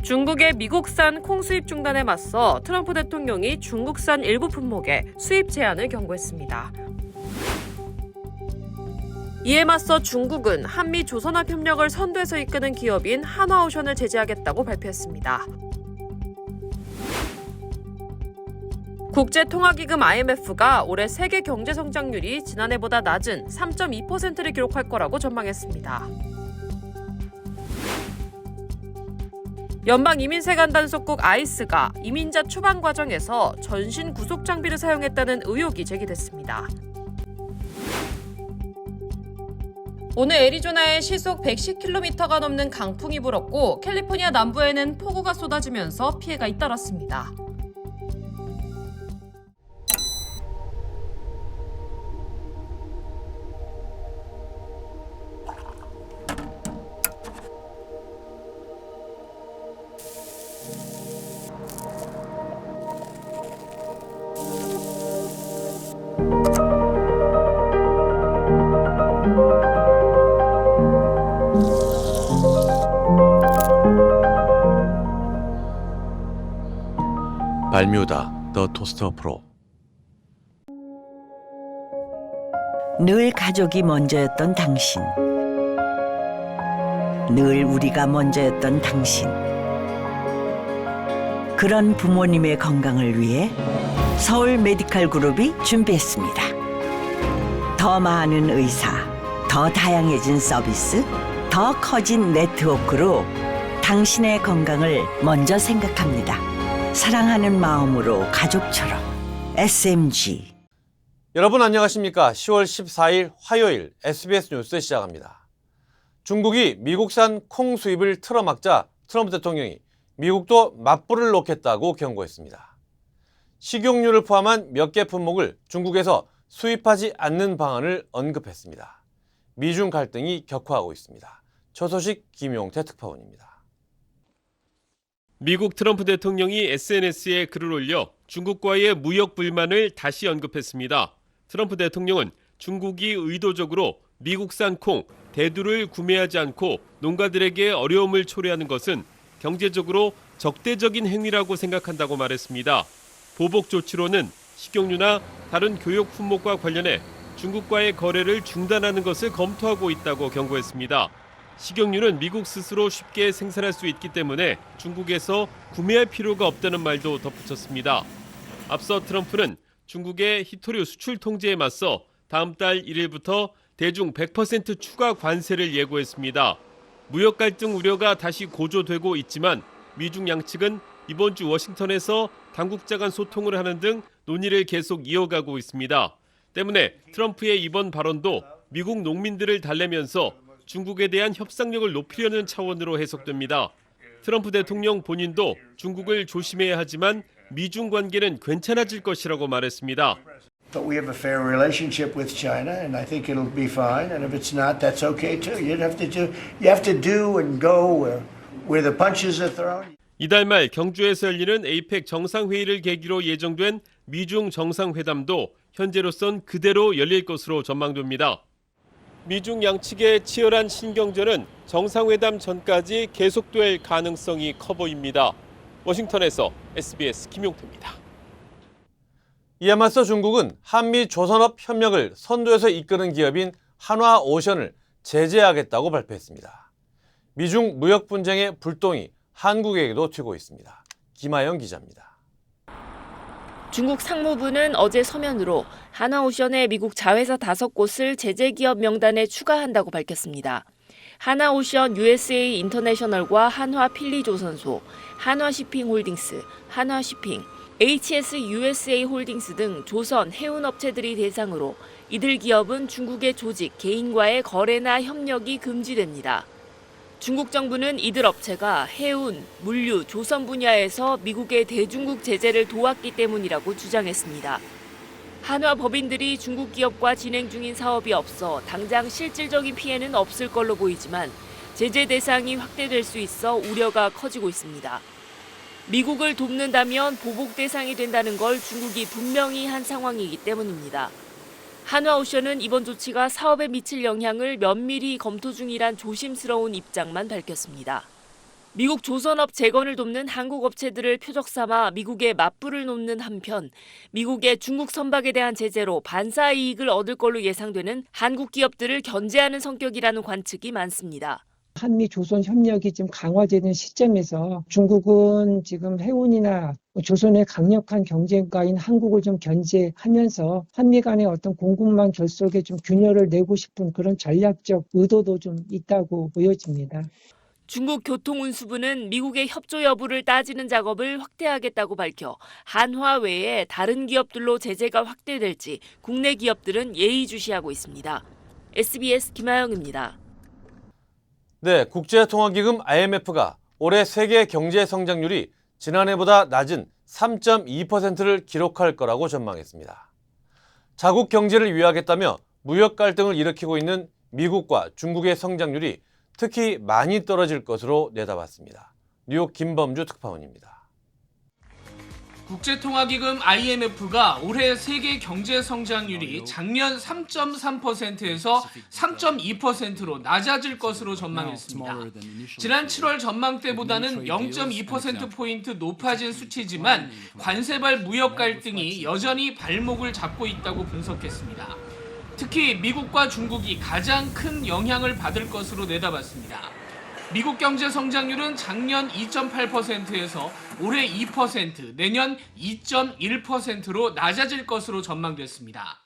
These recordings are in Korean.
중국의 미국산 콩 수입 중단에 맞서 트럼프 대통령이 중국산 일부 품목의 수입 제한을 경고했습니다. 이에 맞서 중국은 한미 조선업 협력을 선두에서 이끄는 기업인 한화오션을 제재하겠다고 발표했습니다. 국제통화기금 IMF가 올해 세계 경제 성장률이 지난해보다 낮은 3.2%를 기록할 거라고 전망했습니다. 연방이민세관 단속국 아이스가 이민자 추방 과정에서 전신 구속 장비를 사용했다는 의혹이 제기됐습니다. 오늘 애리조나에 시속 110km가 넘는 강풍이 불었고 캘리포니아 남부에는 폭우가 쏟아지면서 피해가 잇따랐습니다. 발뮤다 더 토스터 프로. 늘 가족이 먼저였던 당신, 늘 우리가 먼저였던 당신. 그런 부모님의 건강을 위해 서울 메디칼 그룹이 준비했습니다. 더 많은 의사, 더 다양해진 서비스, 더 커진 네트워크로 당신의 건강을 먼저 생각합니다. 사랑하는 마음으로 가족처럼 SMG. 여러분 안녕하십니까? 10월 14일 화요일 SBS 뉴스 시작합니다. 중국이 미국산 콩 수입을 틀어막자 트럼프 대통령이 미국도 맞불을 놓겠다고 경고했습니다. 식용유를 포함한 몇 개 품목을 중국에서 수입하지 않는 방안을 언급했습니다. 미중 갈등이 격화하고 있습니다. 첫 소식 김용태 특파원입니다. 미국 트럼프 대통령이 SNS에 글을 올려 중국과의 무역 불만을 다시 언급했습니다. 트럼프 대통령은 중국이 의도적으로 미국산 콩, 대두를 구매하지 않고 농가들에게 어려움을 초래하는 것은 경제적으로 적대적인 행위라고 생각한다고 말했습니다. 보복 조치로는 식용유나 다른 교육 품목과 관련해 중국과의 거래를 중단하는 것을 검토하고 있다고 경고했습니다. 식용유는 미국 스스로 쉽게 생산할 수 있기 때문에 중국에서 구매할 필요가 없다는 말도 덧붙였습니다. 앞서 트럼프는 중국의 희토류 수출 통제에 맞서 다음 달 1일부터 대중 100% 추가 관세를 예고했습니다. 무역 갈등 우려가 다시 고조되고 있지만 미중 양측은 이번 주 워싱턴에서 당국자 간 소통을 하는 등 논의를 계속 이어가고 있습니다. 때문에 트럼프의 이번 발언도 미국 농민들을 달래면서 중국에 대한 협상력을 높이려는 차원으로 해석됩니다. 트럼프 대통령 본인도 중국을 조심해야 하지만 미중 관계는 괜찮아질 것이라고 말했습니다. But we have a fair relationship with China, and I think it'll be fine. And if it's not, that's okay too. You have to do and go where the punches are thrown. 이달 말 경주에서 열리는 APEC 정상회의를 계기로 예정된 미중 정상회담도 현재로선 그대로 열릴 것으로 전망됩니다. 미중 양측의 치열한 신경전은 정상회담 전까지 계속될 가능성이 커 보입니다. 워싱턴에서 SBS 김용태입니다. 이에 맞서 중국은 한미 조선업 협력을 선두에서 이끄는 기업인 한화오션을 제재하겠다고 발표했습니다. 미중 무역 분쟁의 불똥이 한국에게도 튀고 있습니다. 김하영 기자입니다. 중국 상무부는 어제 서면으로 한화오션의 미국 자회사 5곳을 제재 기업 명단에 추가한다고 밝혔습니다. 한화오션 USA 인터내셔널과 한화필리조선소, 한화시핑홀딩스, 한화시핑, HS USA 홀딩스 등 조선 해운업체들이 대상으로 이들 기업은 중국의 조직, 개인과의 거래나 협력이 금지됩니다. 중국 정부는 이들 업체가 해운, 물류, 조선 분야에서 미국의 대중국 제재를 도왔기 때문이라고 주장했습니다. 한화 법인들이 중국 기업과 진행 중인 사업이 없어 당장 실질적인 피해는 없을 걸로 보이지만 제재 대상이 확대될 수 있어 우려가 커지고 있습니다. 미국을 돕는다면 보복 대상이 된다는 걸 중국이 분명히 한 상황이기 때문입니다. 한화오션은 이번 조치가 사업에 미칠 영향을 면밀히 검토 중이란 조심스러운 입장만 밝혔습니다. 미국 조선업 재건을 돕는 한국 업체들을 표적 삼아 미국에 맞불을 놓는 한편 미국의 중국 선박에 대한 제재로 반사 이익을 얻을 걸로 예상되는 한국 기업들을 견제하는 성격이라는 관측이 많습니다. 한미 조선 협력이 좀 강화되는 시점에서 중국은 지금 해운이나 조선의 강력한 경쟁가인 한국을 좀 견제하면서 한미 간의 어떤 공급망 결속에 좀 균열을 내고 싶은 그런 전략적 의도도 좀 있다고 보여집니다. 중국 교통운수부는 미국의 협조 여부를 따지는 작업을 확대하겠다고 밝혀 한화 외에 다른 기업들로 제재가 확대될지 국내 기업들은 예의주시하고 있습니다. SBS 김하영입니다. 네, 국제통화기금 IMF가 올해 세계 경제 성장률이 지난해보다 낮은 3.2%를 기록할 거라고 전망했습니다. 자국 경제를 위하겠다며 무역 갈등을 일으키고 있는 미국과 중국의 성장률이 특히 많이 떨어질 것으로 내다봤습니다. 뉴욕 김범주 특파원입니다. 국제통화기금 IMF가 올해 세계 경제 성장률이 작년 3.3%에서 3.2%로 낮아질 것으로 전망했습니다. 지난 7월 전망 때보다는 0.2%포인트 높아진 수치지만 관세발 무역 갈등이 여전히 발목을 잡고 있다고 분석했습니다. 특히 미국과 중국이 가장 큰 영향을 받을 것으로 내다봤습니다. 미국 경제 성장률은 작년 2.8%에서 올해 2%, 내년 2.1%로 낮아질 것으로 전망됐습니다.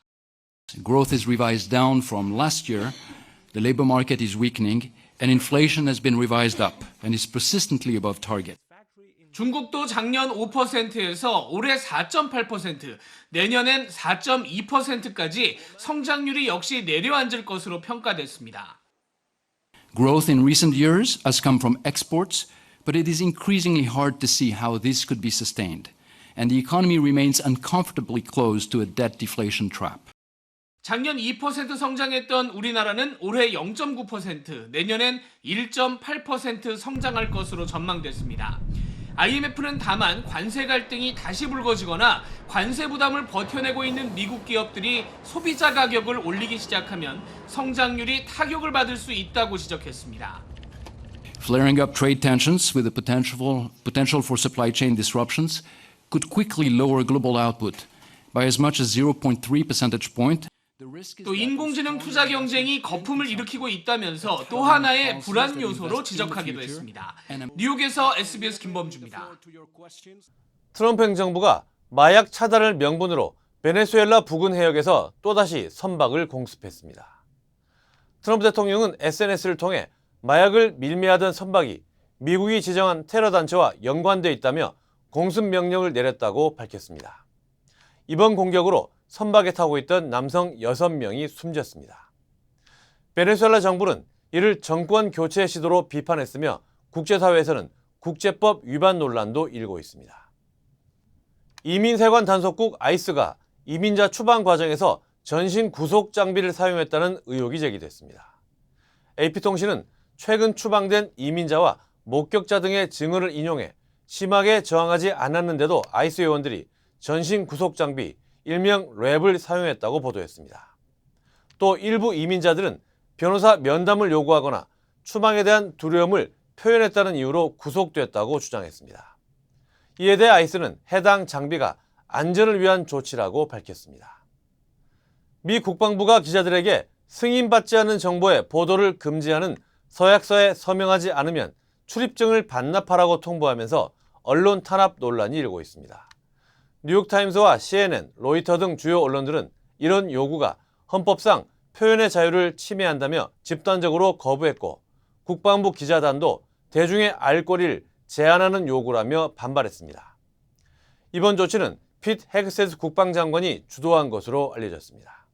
Growth is revised down from last year. The labor market is weakening and inflation has been revised up and is persistently above target. 중국도 작년 5%에서 올해 4.8%, 내년엔 4.2%까지 성장률이 역시 내려앉을 것으로 평가됐습니다. Growth in recent years has come from exports, but it is increasingly hard to see how this could be sustained, and the economy remains uncomfortably close to a debt deflation trap. 작년 2% 성장했던 우리나라는 올해 0.9%, 내년엔 1.8% 성장할 것으로 전망됐습니다. IMF는 다만 관세 갈등이 다시 불거지거나 관세 부담을 버텨내고 있는 미국 기업들이 소비자 가격을 올리기 시작하면 성장률이 타격을 받을 수 있다고 지적했습니다. Flaring up trade tensions with the potential for supply chain disruptions could quickly lower global output by as much as 0.3 percentage point. 또 인공지능 투자 경쟁이 거품을 일으키고 있다면서 또 하나의 불안 요소로 지적하기도 했습니다. 뉴욕에서 SBS 김범주입니다. 트럼프 행정부가 마약 차단을 명분으로 베네수엘라 부근 해역에서 또다시 선박을 공습했습니다. 트럼프 대통령은 SNS를 통해 마약을 밀매하던 선박이 미국이 지정한 테러 단체와 연관돼 있다며 공습 명령을 내렸다고 밝혔습니다. 이번 공격으로 선박에 타고 있던 남성 6명이 숨졌습니다. 베네수엘라 정부는 이를 정권 교체 시도로 비판했으며 국제사회에서는 국제법 위반 논란도 일고 있습니다. 이민세관 단속국 아이스가 이민자 추방 과정에서 전신 구속 장비를 사용했다는 의혹이 제기됐습니다. AP통신은 최근 추방된 이민자와 목격자 등의 증언을 인용해 심하게 저항하지 않았는데도 아이스 요원들이 전신 구속 장비 일명 랩을 사용했다고 보도했습니다. 또 일부 이민자들은 변호사 면담을 요구하거나 추방에 대한 두려움을 표현했다는 이유로 구속됐다고 주장했습니다. 이에 대해 아이스는 해당 장비가 안전을 위한 조치라고 밝혔습니다. 미 국방부가 기자들에게 승인받지 않은 정보의 보도를 금지하는 서약서에 서명하지 않으면 출입증을 반납하라고 통보하면서 언론 탄압 논란이 일고 있습니다. 뉴욕타임스와 CNN, 로이터 등 주요 언론들은 이런 요구가 헌법상 표현의 자유를 침해한다며 집단적으로 거부했고 국방부 기자단도 대중의 알 권리를 제한하는 요구라며 반발했습니다. 이번 조치는 핏 헤그세스 국방장관이 주도한 것으로 알려졌습니다.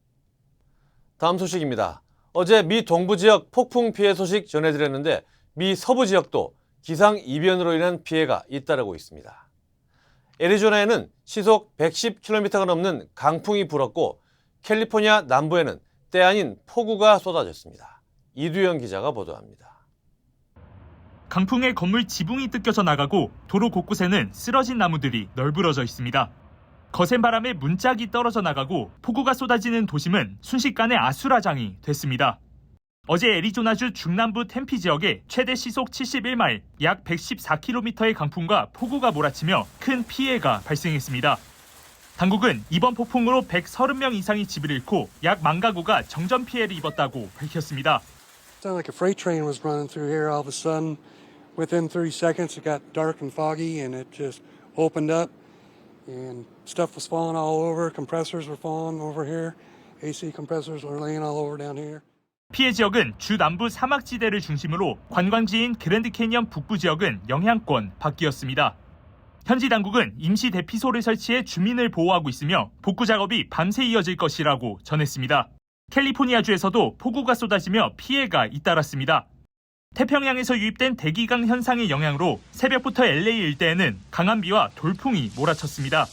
다음 소식입니다. 어제 미 동부 지역 폭풍 피해 소식 전해드렸는데 미 서부 지역도 기상 이변으로 인한 피해가 잇따르고 있습니다. 애리조나에는 시속 110km가 넘는 강풍이 불었고 캘리포니아 남부에는 때 아닌 폭우가 쏟아졌습니다. 이두영 기자가 보도합니다. 강풍에 건물 지붕이 뜯겨져 나가고 도로 곳곳에는 쓰러진 나무들이 널브러져 있습니다. 거센 바람에 문짝이 떨어져 나가고 폭우가 쏟아지는 도심은 순식간에 아수라장이 됐습니다. 어제 애리조나주 중남부 템피 지역에 최대 시속 71마일, 약 114km의 강풍과 폭우가 몰아치며 큰 피해가 발생했습니다. 당국은 이번 폭풍으로 130명 이상이 집을 잃고 약 10,000 가구가 정전 피해를 입었다고 밝혔습니다. Sounded like a freight train was running through here. All of a sudden, within 30 seconds, it got dark and foggy, and it just opened up, and stuff was falling all over. Compressors were falling over here. AC compressors were laying all over down here. 피해 지역은 주 남부 사막지대를 중심으로 관광지인 그랜드 캐니언 북부 지역은 영향권 밖이었습니다. 현지 당국은 임시 대피소를 설치해 주민을 보호하고 있으며 복구 작업이 밤새 이어질 것이라고 전했습니다. 캘리포니아주에서도 폭우가 쏟아지며 피해가 잇따랐습니다. 태평양에서 유입된 대기강 현상의 영향으로 새벽부터 LA 일대에는 강한 비와 돌풍이 몰아쳤습니다.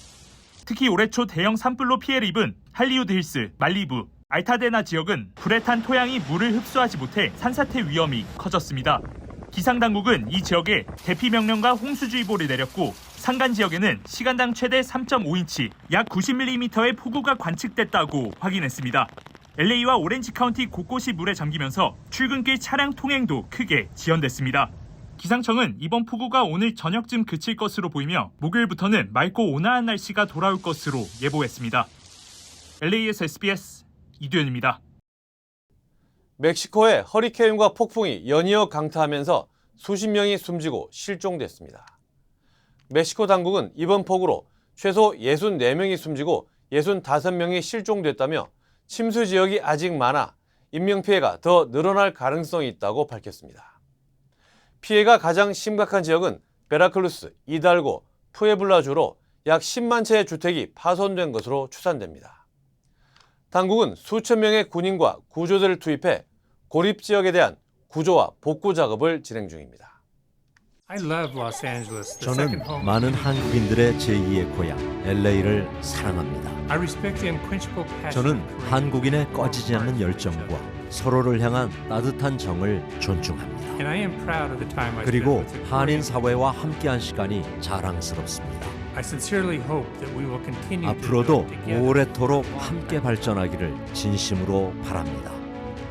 특히 올해 초 대형 산불로 피해를 입은 할리우드 힐스, 말리부, 알타데나 지역은 불에 탄 토양이 물을 흡수하지 못해 산사태 위험이 커졌습니다. 기상당국은 이 지역에 대피 명령과 홍수주의보를 내렸고 산간 지역에는 시간당 최대 3.5인치, 약 90mm의 폭우가 관측됐다고 확인했습니다. LA와 오렌지 카운티 곳곳이 물에 잠기면서 출근길 차량 통행도 크게 지연됐습니다. 기상청은 이번 폭우가 오늘 저녁쯤 그칠 것으로 보이며 목요일부터는 맑고 온화한 날씨가 돌아올 것으로 예보했습니다. LA에서 SBS 이두현입니다. 멕시코의 허리케인과 폭풍이 연이어 강타하면서 수십 명이 숨지고 실종됐습니다. 멕시코 당국은 이번 폭우로 최소 64명이 숨지고 65명이 실종됐다며 침수 지역이 아직 많아 인명피해가 더 늘어날 가능성이 있다고 밝혔습니다. 피해가 가장 심각한 지역은 베라클루스, 이달고, 푸에블라주로 약 10만 채의 주택이 파손된 것으로 추산됩니다. 당국은 수천 명의 군인과 구조대를 투입해 고립 지역에 대한 구조와 복구 작업을 진행 중입니다. 저는 많은 한국인들의 제2의 고향 LA를 사랑합니다. 저는 한국인의 꺼지지 않는 열정과 서로를 향한 따뜻한 정을 존중합니다. 그리고 한인 사회와 함께한 시간이 자랑스럽습니다. 앞으로도 오래도록 함께 발전하기를 진심으로 바랍니다.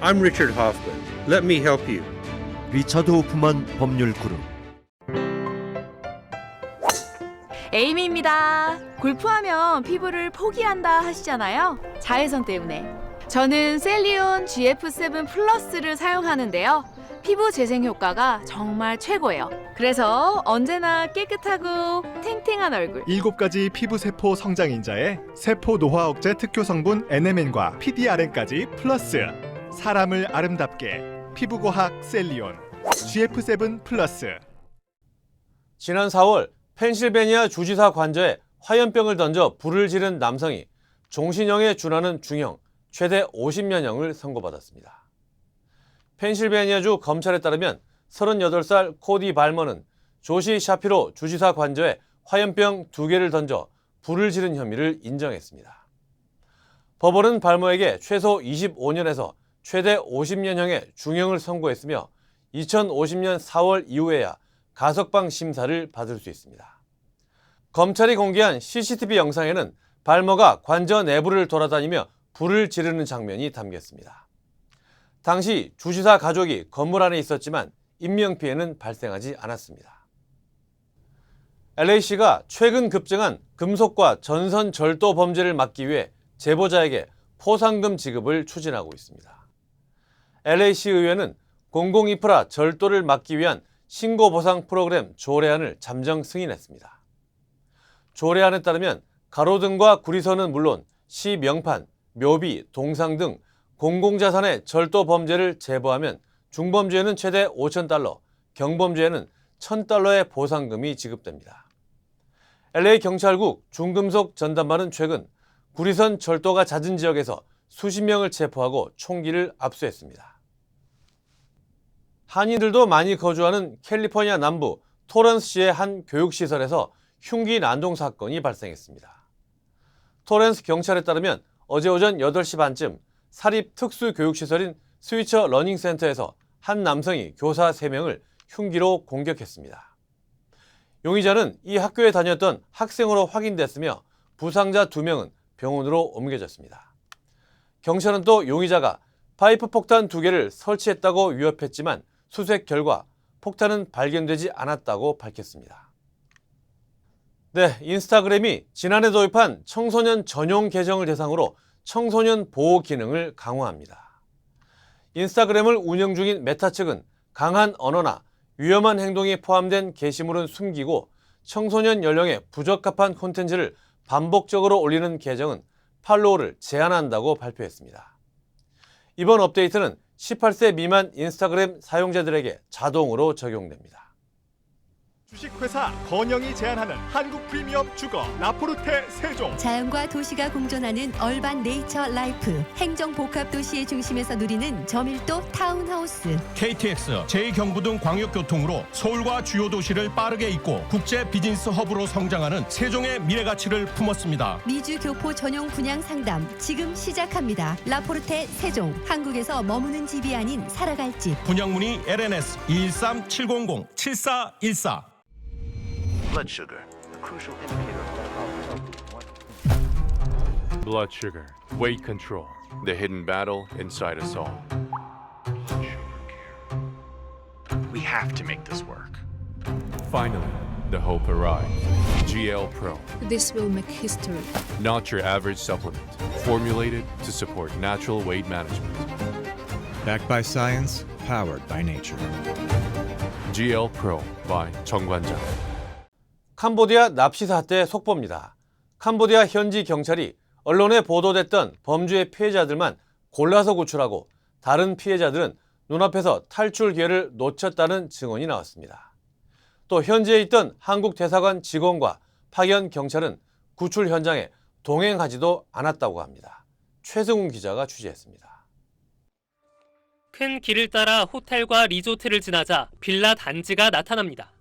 I'm Richard Hoffman. Let me help you. 리처드 호프만 법률 그룹. 에이미입니다. 골프하면 피부를 포기한다 하시잖아요. 자외선 때문에. 저는 셀리온 GF7 플러스를 사용하는데요. 피부 재생 효과가 정말 최고예요. 그래서 언제나 깨끗하고 탱탱한 얼굴. 7가지 피부 세포 성장 인자에 세포 노화 억제 특효 성분 NMN과 PDRN까지 플러스. 사람을 아름답게 피부과학 셀리온 GF7 플러스. 지난 4월 펜실베니아 주지사 관저에 화염병을 던져 불을 지른 남성이 종신형에 준하는 중형, 최대 50년형을 선고받았습니다. 펜실베니아주 검찰에 따르면 38살 코디 발머는 조시 샤피로 주지사 관저에 화염병 2개를 던져 불을 지른 혐의를 인정했습니다. 법원은 발머에게 최소 25년에서 최대 50년형의 중형을 선고했으며 2050년 4월 이후에야 가석방 심사를 받을 수 있습니다. 검찰이 공개한 CCTV 영상에는 발머가 관저 내부를 돌아다니며 불을 지르는 장면이 담겼습니다. 당시 주지사 가족이 건물 안에 있었지만 인명피해는 발생하지 않았습니다. LA시가 최근 급증한 금속과 전선 절도 범죄를 막기 위해 제보자에게 포상금 지급을 추진하고 있습니다. LA시 의회는 공공인프라 절도를 막기 위한 신고보상 프로그램 조례안을 잠정 승인했습니다. 조례안에 따르면 가로등과 구리선은 물론 시 명판, 묘비, 동상 등 공공자산의 절도 범죄를 제보하면 중범죄에는 최대 $5,000, 경범죄에는 $1,000의 보상금이 지급됩니다. LA 경찰국 중금속 전담반은 최근 구리선 절도가 잦은 지역에서 수십 명을 체포하고 총기를 압수했습니다. 한인들도 많이 거주하는 캘리포니아 남부 토렌스시의 한 교육시설에서 흉기 난동 사건이 발생했습니다. 토렌스 경찰에 따르면 어제 오전 8시 반쯤 사립 특수교육시설인 스위처 러닝센터에서 한 남성이 교사 3명을 흉기로 공격했습니다. 용의자는 이 학교에 다녔던 학생으로 확인됐으며 부상자 2명은 병원으로 옮겨졌습니다. 경찰은 또 용의자가 파이프 폭탄 2개를 설치했다고 위협했지만 수색 결과 폭탄은 발견되지 않았다고 밝혔습니다. 네, 인스타그램이 지난해 도입한 청소년 전용 계정을 대상으로 청소년 보호 기능을 강화합니다. 인스타그램을 운영 중인 메타 측은 강한 언어나 위험한 행동이 포함된 게시물은 숨기고 청소년 연령에 부적합한 콘텐츠를 반복적으로 올리는 계정은 팔로우를 제한한다고 발표했습니다. 이번 업데이트는 18세 미만 인스타그램 사용자들에게 자동으로 적용됩니다. 주식회사 건영이 제안하는 한국 프리미엄 주거 라포르테 세종. 자연과 도시가 공존하는 얼반 네이처 라이프. 행정 복합 도시의 중심에서 누리는 저밀도 타운하우스. KTX, 제2경부 등 광역교통으로 서울과 주요 도시를 빠르게 잇고 국제 비즈니스 허브로 성장하는 세종의 미래 가치를 품었습니다. 미주 교포 전용 분양 상담 지금 시작합니다. 라포르테 세종. 한국에서 머무는 집이 아닌 살아갈 집. 분양 문의 LNS 213-700-7414. Blood sugar, a crucial indicator of Blood sugar, weight control, the hidden battle inside us all. We have to make this work. Finally, the hope arrives. GL Pro, This will make history. not your average supplement, formulated to support natural weight management. Backed by science, powered by nature. GL Pro by 정관장. 캄보디아 납치 사태 속보입니다. 캄보디아 현지 경찰이 언론에 보도됐던 범죄의 피해자들만 골라서 구출하고 다른 피해자들은 눈앞에서 탈출 기회를 놓쳤다는 증언이 나왔습니다. 또 현지에 있던 한국 대사관 직원과 파견 경찰은 구출 현장에 동행하지도 않았다고 합니다. 최승훈 기자가 취재했습니다. 큰 길을 따라 호텔과 리조트를 지나자 빌라 단지가 나타납니다.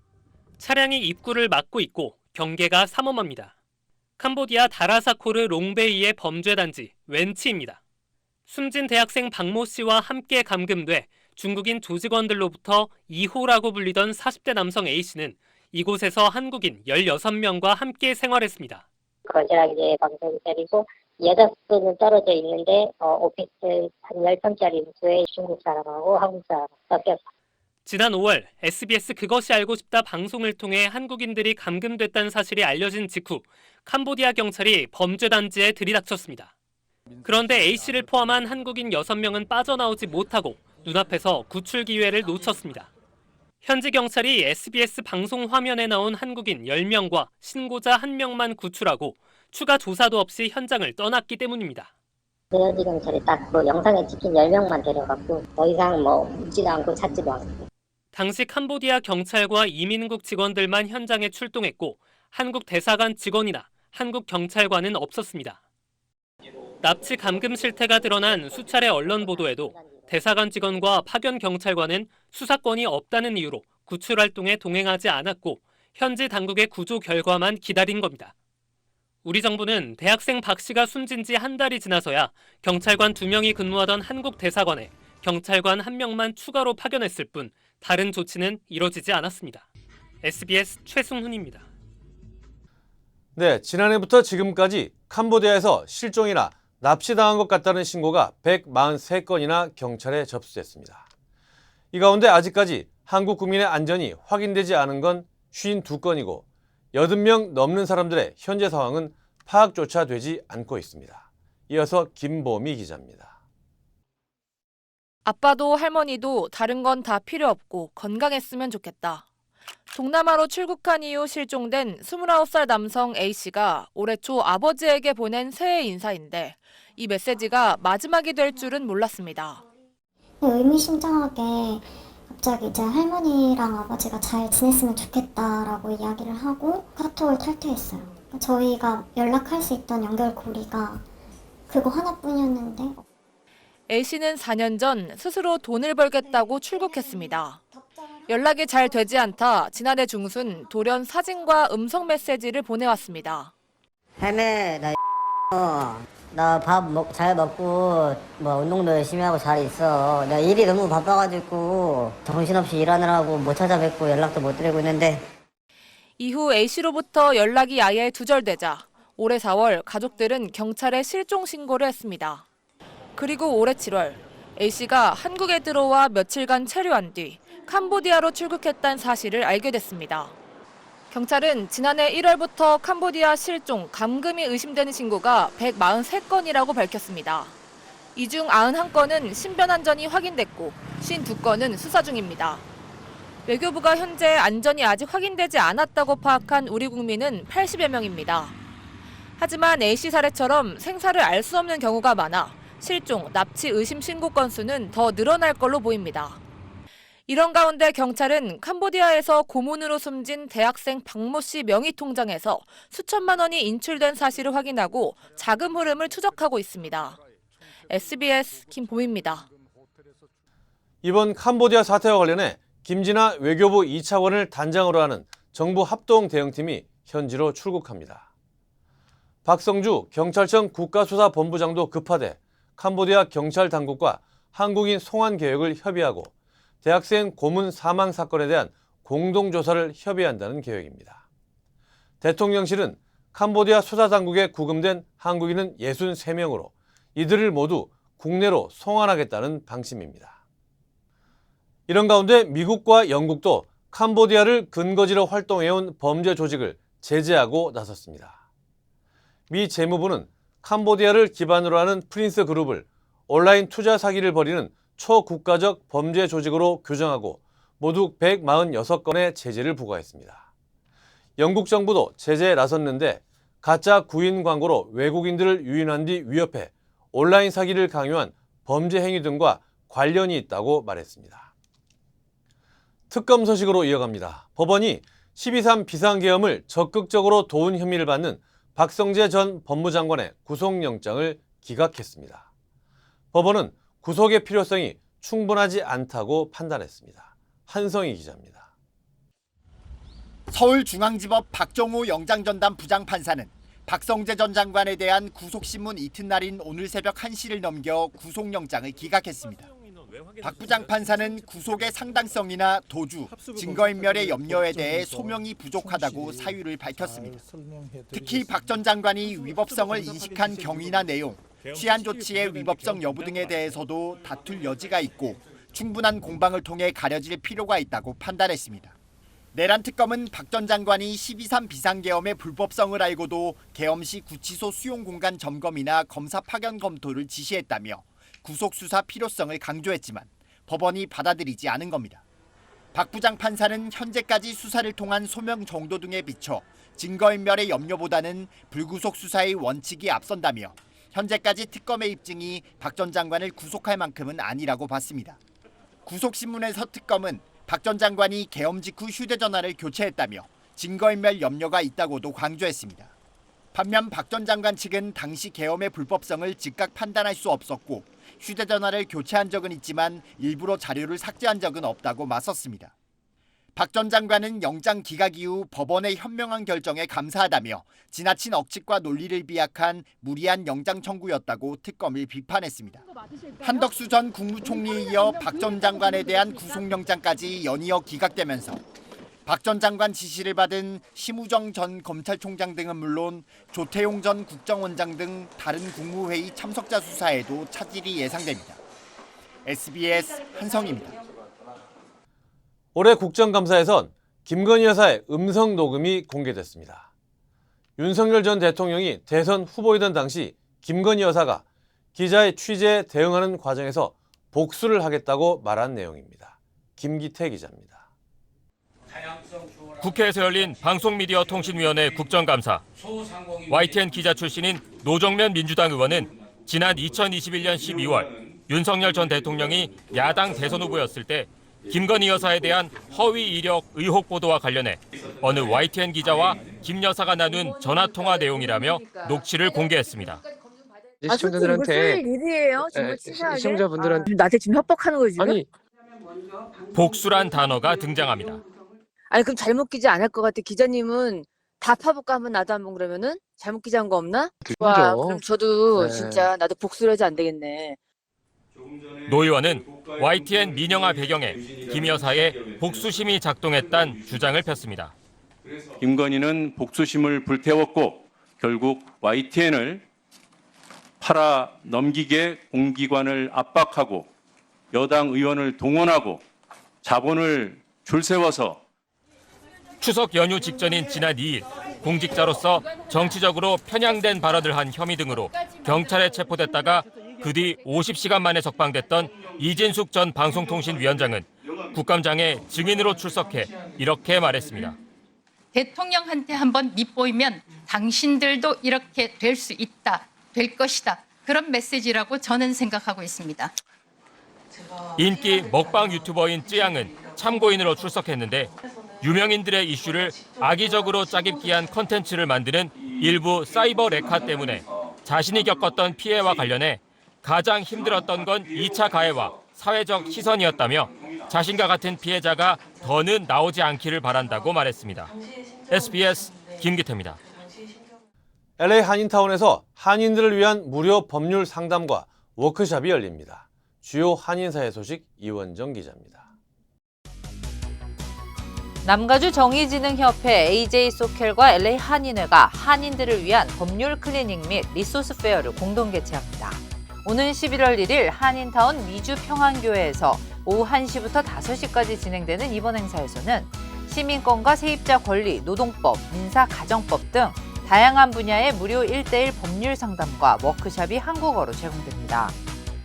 차량이 입구를 막고 있고 경계가 삼엄합니다. 캄보디아 다라사코르 롱베이의 범죄 단지 웬치입니다. 숨진 대학생 박모 씨와 함께 감금돼 중국인 조직원들로부터 2호라고 불리던 40대 남성 A씨는 이곳에서 한국인 16명과 함께 생활했습니다. 거절하게 방송이 때리고 6분은 떨어져 있는데 오피스 한 10평짜리 부스에 중국 사람하고 한국 사람 섞였어요. 지난 5월 SBS 그것이 알고 싶다 방송을 통해 한국인들이 감금됐다는 사실이 알려진 직후 캄보디아 경찰이 범죄 단지에 들이닥쳤습니다. 그런데 A씨를 포함한 한국인 6명은 빠져나오지 못하고 눈앞에서 구출 기회를 놓쳤습니다. 현지 경찰이 SBS 방송 화면에 나온 한국인 10명과 신고자 1명만 구출하고 추가 조사도 없이 현장을 떠났기 때문입니다. 현지 경찰이 딱 그 영상에 찍힌 10명만 데려갔고 더 이상 묻지도 않고 찾지도 않고. 당시 캄보디아 경찰과 이민국 직원들만 현장에 출동했고 한국 대사관 직원이나 한국 경찰관은 없었습니다. 납치 감금 실태가 드러난 수차례 언론 보도에도 대사관 직원과 파견 경찰관은 수사권이 없다는 이유로 구출 활동에 동행하지 않았고 현지 당국의 구조 결과만 기다린 겁니다. 우리 정부는 대학생 박 씨가 숨진 지 한 달이 지나서야 경찰관 2명이 근무하던 한국 대사관에 경찰관 1명만 추가로 파견했을 뿐 다른 조치는 이뤄지지 않았습니다. SBS 최승훈입니다. 네, 지난해부터 지금까지 캄보디아에서 실종이나 납치당한 것 같다는 신고가 143건이나 경찰에 접수됐습니다. 이 가운데 아직까지 한국 국민의 안전이 확인되지 않은 건 52건이고 80명 넘는 사람들의 현재 상황은 파악조차 되지 않고 있습니다. 이어서 김보미 기자입니다. 아빠도 할머니도 다른 건 다 필요 없고 건강했으면 좋겠다. 동남아로 출국한 이후 실종된 29살 남성 A씨가 올해 초 아버지에게 보낸 새해 인사인데 이 메시지가 마지막이 될 줄은 몰랐습니다. 의미심장하게 갑자기 이제 할머니랑 아버지가 잘 지냈으면 좋겠다라고 이야기를 하고 카톡을 탈퇴했어요. 저희가 연락할 수 있던 연결고리가 그거 하나뿐이었는데 A씨는 4년 전 스스로 돈을 벌겠다고 출국했습니다. 연락이 잘 되지 않다 지난해 중순 돌연 사진과 음성 메시지를 보내왔습니다. 할매, 나 밥 잘 먹고 운동도 열심히 하고 잘 있어. 나 일이 너무 바빠가지고 정신없이 일하느라고 못 찾아뵙고 연락도 못 드리고 있는데. 이후 A씨로부터 연락이 아예 두절되자 올해 4월 가족들은 경찰에 실종 신고를 했습니다. 그리고 올해 7월 A씨가 한국에 들어와 며칠간 체류한 뒤 캄보디아로 출국했다는 사실을 알게 됐습니다. 경찰은 지난해 1월부터 캄보디아 실종, 감금이 의심되는 신고가 143건이라고 밝혔습니다. 이 중 91건은 신변 안전이 확인됐고 52건은 수사 중입니다. 외교부가 현재 안전이 아직 확인되지 않았다고 파악한 우리 국민은 80여 명입니다. 하지만 A씨 사례처럼 생사를 알 수 없는 경우가 많아 실종, 납치 의심 신고 건수는 더 늘어날 걸로 보입니다. 이런 가운데 경찰은 캄보디아에서 고문으로 숨진 대학생 박모 씨 명의 통장에서 수천만 원이 인출된 사실을 확인하고 자금 흐름을 추적하고 있습니다. SBS 김보미입니다. 이번 캄보디아 사태와 관련해 김진아 외교부 2차관을 단장으로 하는 정부 합동 대응팀이 현지로 출국합니다. 박성주 경찰청 국가수사본부장도 급파돼 캄보디아 경찰 당국과 한국인 송환 계획을 협의하고 대학생 고문 사망 사건에 대한 공동조사를 협의한다는 계획입니다. 대통령실은 캄보디아 수사당국에 구금된 한국인은 63명으로 이들을 모두 국내로 송환하겠다는 방침입니다. 이런 가운데 미국과 영국도 캄보디아를 근거지로 활동해온 범죄 조직을 제재하고 나섰습니다. 미 재무부는 캄보디아를 기반으로 하는 프린스 그룹을 온라인 투자 사기를 벌이는 초국가적 범죄 조직으로 규정하고 모두 146건의 제재를 부과했습니다. 영국 정부도 제재에 나섰는데 가짜 구인 광고로 외국인들을 유인한 뒤 위협해 온라인 사기를 강요한 범죄 행위 등과 관련이 있다고 말했습니다. 특검 소식으로 이어갑니다. 법원이 12.3 비상계엄을 적극적으로 도운 혐의를 받는 박성재 전 법무장관의 구속영장을 기각했습니다. 법원은 구속의 필요성이 충분하지 않다고 판단했습니다. 한성희 기자입니다. 서울중앙지법 박정호 영장전담 부장판사는 박성재 전 장관에 대한 구속신문 이튿날인 오늘 새벽 1시를 넘겨 구속영장을 기각했습니다. 박 부장판사는 구속의 상당성이나 도주, 증거인멸의 염려에 대해 소명이 부족하다고 사유를 밝혔습니다. 특히 박 전 장관이 위법성을 인식한 경위나 내용, 취한 조치의 위법성 여부 등에 대해서도 다툴 여지가 있고 충분한 공방을 통해 가려질 필요가 있다고 판단했습니다. 내란 특검은 박 전 장관이 12.3 비상계엄의 불법성을 알고도 계엄 시 구치소 수용 공간 점검이나 검사 파견 검토를 지시했다며 구속수사 필요성을 강조했지만 법원이 받아들이지 않은 겁니다. 박 부장 판사는 현재까지 수사를 통한 소명 정도 등에 비춰 증거인멸의 염려보다는 불구속 수사의 원칙이 앞선다며 현재까지 특검의 입증이 박 전 장관을 구속할 만큼은 아니라고 봤습니다. 구속신문에서 특검은 박 전 장관이 계엄 직후 휴대전화를 교체했다며 증거인멸 염려가 있다고도 강조했습니다. 반면 박 전 장관 측은 당시 계엄의 불법성을 즉각 판단할 수 없었고 휴대전화를 교체한 적은 있지만 일부러 자료를 삭제한 적은 없다고 맞섰습니다. 박 전 장관은 영장 기각 이후 법원의 현명한 결정에 감사하다며 지나친 억측과 논리를 비약한 무리한 영장 청구였다고 특검을 비판했습니다. 한덕수 전 국무총리에 이어 박 전 장관에 대한 구속영장까지 연이어 기각되면서 박 전 장관 지시를 받은 심우정 전 검찰총장 등은 물론 조태용 전 국정원장 등 다른 국무회의 참석자 수사에도 차질이 예상됩니다. SBS 한성희입니다. 올해 국정감사에선 김건희 여사의 음성 녹음이 공개됐습니다. 윤석열 전 대통령이 대선 후보이던 당시 김건희 여사가 기자의 취재에 대응하는 과정에서 복수를 하겠다고 말한 내용입니다. 김기태 기자입니다. 국회에서 열린 방송미디어통신위원회 국정감사. YTN 기자 출신인 노정면 민주당 의원은 지난 2021년 12월 윤석열 전 대통령이 야당 대선 후보였을 때 김건희 여사에 대한 허위 이력 의혹 보도와 관련해 어느 YTN 기자와 김 여사가 나눈 전화통화 내용이라며 녹취를 공개했습니다. 시청자들한테 일이에요. 정말 치사하게. 시청자분들한테 나한테 지금 협박하는 거지 지금? 아니 복수란 단어가 등장합니다. 아니 그럼 잘못 기자 안 할 것 같아. 기자님은 다 파볼까 한번 나도 한번 그러면은 잘못 기자한 거 없나? 와 그럼 저도 네. 진짜 나도 복수를 하지 안 되겠네. 노 의원은 YTN 민영화 배경에 김 여사의 복수심이 작동했다는 주장을 폈습니다. 김건희는 복수심을 불태웠고 결국 YTN을 팔아 넘기게 공기관을 압박하고 여당 의원을 동원하고 자본을 줄 세워서 추석 연휴 직전인 지난 2일 공직자로서 정치적으로 편향된 발언을 한 혐의 등으로 경찰에 체포됐다가 그 뒤 50시간 만에 석방됐던 이진숙 전 방송통신위원장은 국감장에 증인으로 출석해 이렇게 말했습니다. 대통령한테 한번 밑보이면 당신들도 이렇게 될 수 있다, 될 것이다. 그런 메시지라고 저는 생각하고 있습니다. 인기 먹방 유튜버인 쯔양은 참고인으로 출석했는데 유명인들의 이슈를 악의적으로 짜깁기한 컨텐츠를 만드는 일부 사이버 레카 때문에 자신이 겪었던 피해와 관련해 가장 힘들었던 건 2차 가해와 사회적 시선이었다며 자신과 같은 피해자가 더는 나오지 않기를 바란다고 말했습니다. SBS 김기태입니다. LA 한인타운에서 한인들을 위한 무료 법률 상담과 워크숍이 열립니다. 주요 한인사회 소식 이원정 기자입니다. 남가주 정의진흥협회 AJ-SOCAL과 LA 한인회가 한인들을 위한 법률 클리닉 및 리소스 페어를 공동 개최합니다. 오는 11월 1일 한인타운 미주평안교회에서 오후 1시부터 5시까지 진행되는 이번 행사에서는 시민권과 세입자 권리, 노동법, 민사, 가정법 등 다양한 분야의 무료 1:1 법률 상담과 워크숍이 한국어로 제공됩니다.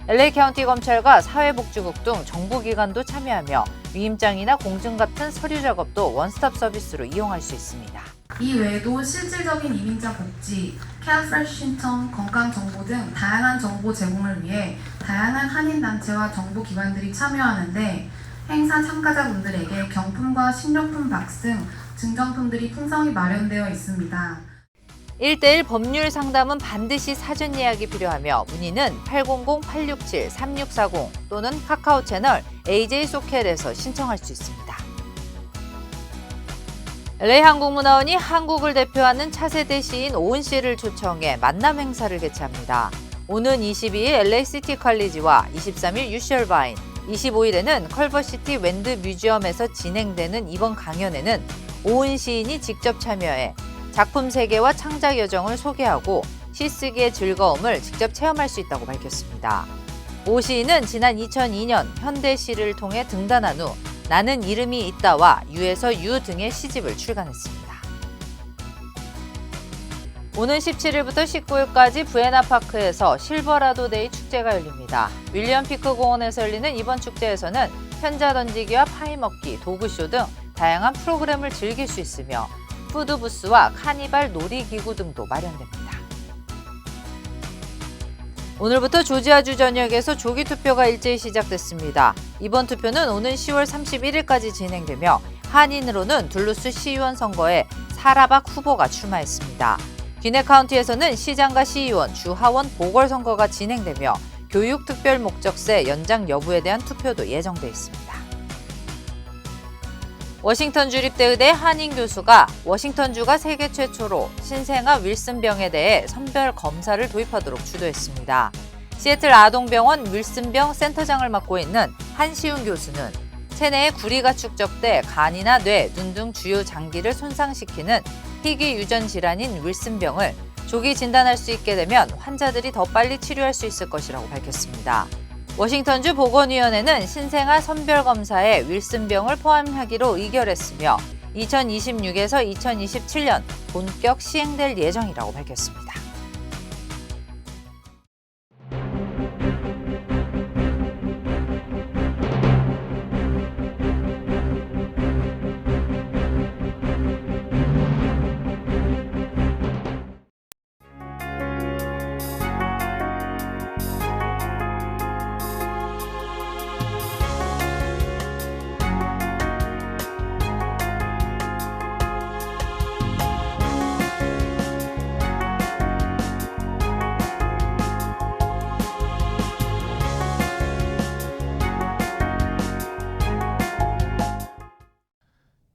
LA 카운티 검찰과 사회복지국 등 정부기관도 참여하며 위임장이나 공증 같은 서류 작업도 원스톱 서비스로 이용할 수 있습니다. 이 외에도 실질적인 이민자 복지, 케어프레쉬 신청, 건강정보 등 다양한 정보 제공을 위해 다양한 한인단체와 정부기관들이 참여하는데 행사 참가자분들에게 경품과 식료품 박스 등 증정품들이 풍성히 마련되어 있습니다. 1:1 법률 상담은 반드시 사전 예약이 필요하며 문의는 800-867-3640 또는 카카오 채널 AJ-SOCAL에서 신청할 수 있습니다. LA 한국문화원이 한국을 대표하는 차세대 시인 오은 씨를 초청해 만남 행사를 개최합니다. 오는 22일 LA 시티 컬리지와 23일 UC 얼바인, 25일에는 컬버시티 웬드 뮤지엄에서 진행되는 이번 강연에는 오은 시인이 직접 참여해 작품 세계와 창작 여정을 소개하고 시쓰기의 즐거움을 직접 체험할 수 있다고 밝혔습니다. 오 시인은 지난 2002년 현대시를 통해 등단한 후 나는 이름이 있다와 유에서 유 등의 시집을 출간했습니다. 오는 17일부터 19일까지 부에나파크에서 실버라도 데이 축제가 열립니다. 윌리엄 피크 공원에서 열리는 이번 축제에서는 현자 던지기와 파이 먹기, 도구쇼 등 다양한 프로그램을 즐길 수 있으며 푸드부스와 카니발 놀이기구 등도 마련됩니다. 오늘부터 조지아주 전역에서 조기 투표가 일제히 시작됐습니다. 이번 투표는 오는 10월 31일까지 진행되며 한인으로는 둘루스 시의원 선거에 사라박 후보가 출마했습니다. 귀네 카운티에서는 시장과 시의원, 주하원 보궐선거가 진행되며 교육 특별 목적세 연장 여부에 대한 투표도 예정돼 있습니다. 워싱턴 주립대의대 한인 교수가 워싱턴주가 세계 최초로 신생아 윌슨병에 대해 선별 검사를 도입하도록 주도했습니다. 시애틀 아동병원 윌슨병 센터장을 맡고 있는 한시훈 교수는 체내에 구리가 축적돼 간이나 뇌, 눈 등 주요 장기를 손상시키는 희귀 유전 질환인 윌슨병을 조기 진단할 수 있게 되면 환자들이 더 빨리 치료할 수 있을 것이라고 밝혔습니다. 워싱턴주 보건위원회는 신생아 선별검사에 윌슨병을 포함하기로 의결했으며 2026에서 2027년 본격 시행될 예정이라고 밝혔습니다.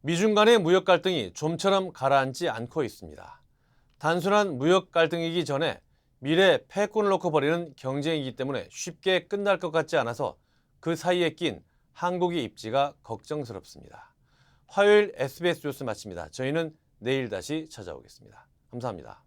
미중 간의 무역 갈등이 좀처럼 가라앉지 않고 있습니다. 단순한 무역 갈등이기 전에 미래 패권을 놓고 벌이는 경쟁이기 때문에 쉽게 끝날 것 같지 않아서 그 사이에 낀 한국의 입지가 걱정스럽습니다. 화요일 SBS 뉴스 마칩니다. 저희는 내일 다시 찾아오겠습니다. 감사합니다.